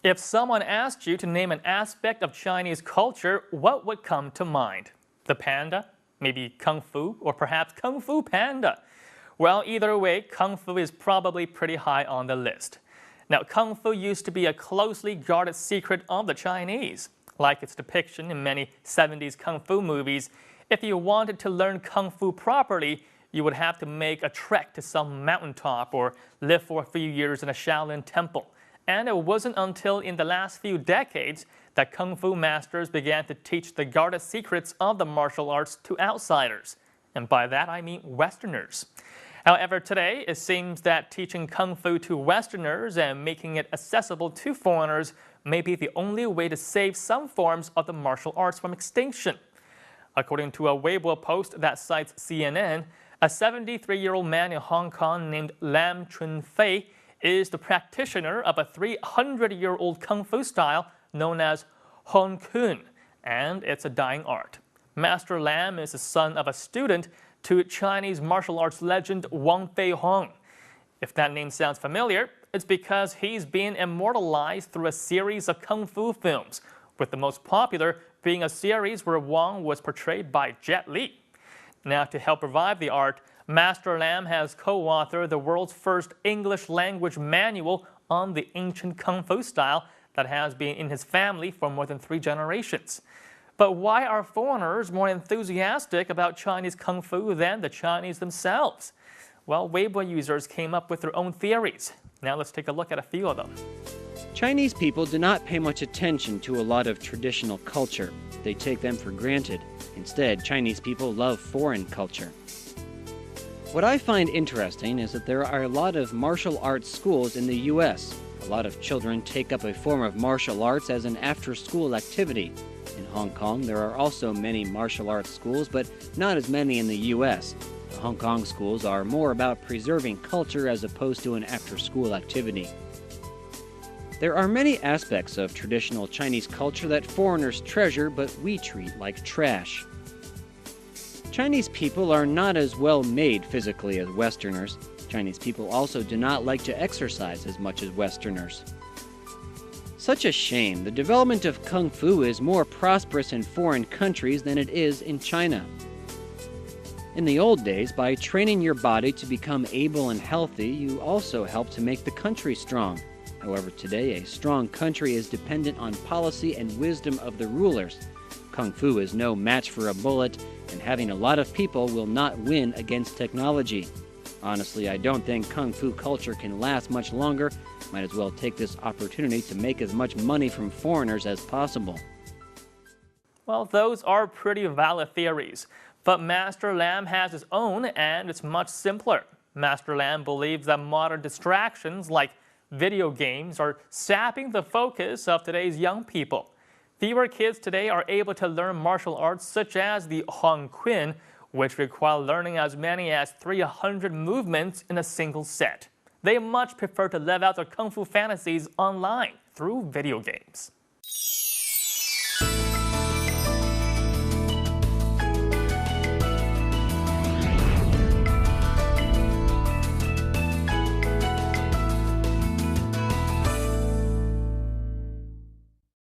If someone asked you to name an aspect of Chinese culture, what would come to mind? The panda? Maybe Kungfu? Or perhaps Kung Fu Panda? Well, either way, Kung Fu is probably pretty high on the list. Now, Kung Fu used to be a closely guarded secret of the Chinese. Like its depiction in many 70s Kung Fu movies, if you wanted to learn Kung Fu properly, you would have to make a trek to some mountaintop or live for a few years in a Shaolin temple. And it wasn't until in the last few decades that Kung Fu masters began to teach the guarded secrets of the martial arts to outsiders. And by that I mean Westerners. However, today it seems that teaching Kung Fu to Westerners and making it accessible to foreigners may be the only way to save some forms of the martial arts from extinction. According to a Weibo post that cites CNN, a 73-year-old man in Hong Kong named Lam Chun-fei is the practitioner of a 300-year-old Kung Fu style known as Kuen, and it's a dying art. Master Lam is the son of a student to Chinese martial arts legend Wong Hong. If that name sounds familiar, it's because he's been immortalized through a series of Kung Fu films, with the most popular being a series where Wong was portrayed by Jet Li. Now, to help revive the art, Master Lam has co-authored the world's first English language manual on the ancient Kung Fu style that has been in his family for more than 3 generations. But why are foreigners more enthusiastic about Chinese Kung Fu than the Chinese themselves? Well, Weibo users came up with their own theories. Now let's take a look at a few of them. Chinese people do not pay much attention to a lot of traditional culture. They take them for granted. Instead, Chinese people love foreign culture. What I find interesting is that there are a lot of martial arts schools in the U.S. A lot of children take up a form of martial arts as an after-school activity. In Hong Kong, there are also many martial arts schools, but not as many in the U.S. The Hong Kong schools are more about preserving culture as opposed to an after-school activity. There are many aspects of traditional Chinese culture that foreigners treasure, but we treat like trash. Chinese people are not as well made physically as Westerners. Chinese people also do not like to exercise as much as Westerners. Such a shame. The development of Kung Fu is more prosperous in foreign countries than it is in China. In the old days, by training your body to become able and healthy, you also help to make the country strong. However, today, a strong country is dependent on policy and wisdom of the rulers. Kung Fu is no match for a bullet, and having a lot of people will not win against technology. Honestly, I don't think Kung Fu culture can last much longer. Might as well take this opportunity to make as much money from foreigners as possible. Well, those are pretty valid theories. But Master Lam has his own, and it's much simpler. Master Lam believes that modern distractions like video games are sapping the focus of today's young people. Fewer kids today are able to learn martial arts such as the Kuen, which require learning as many as 300 movements in a single set. They much prefer to live out their Kung Fu fantasies online through video games.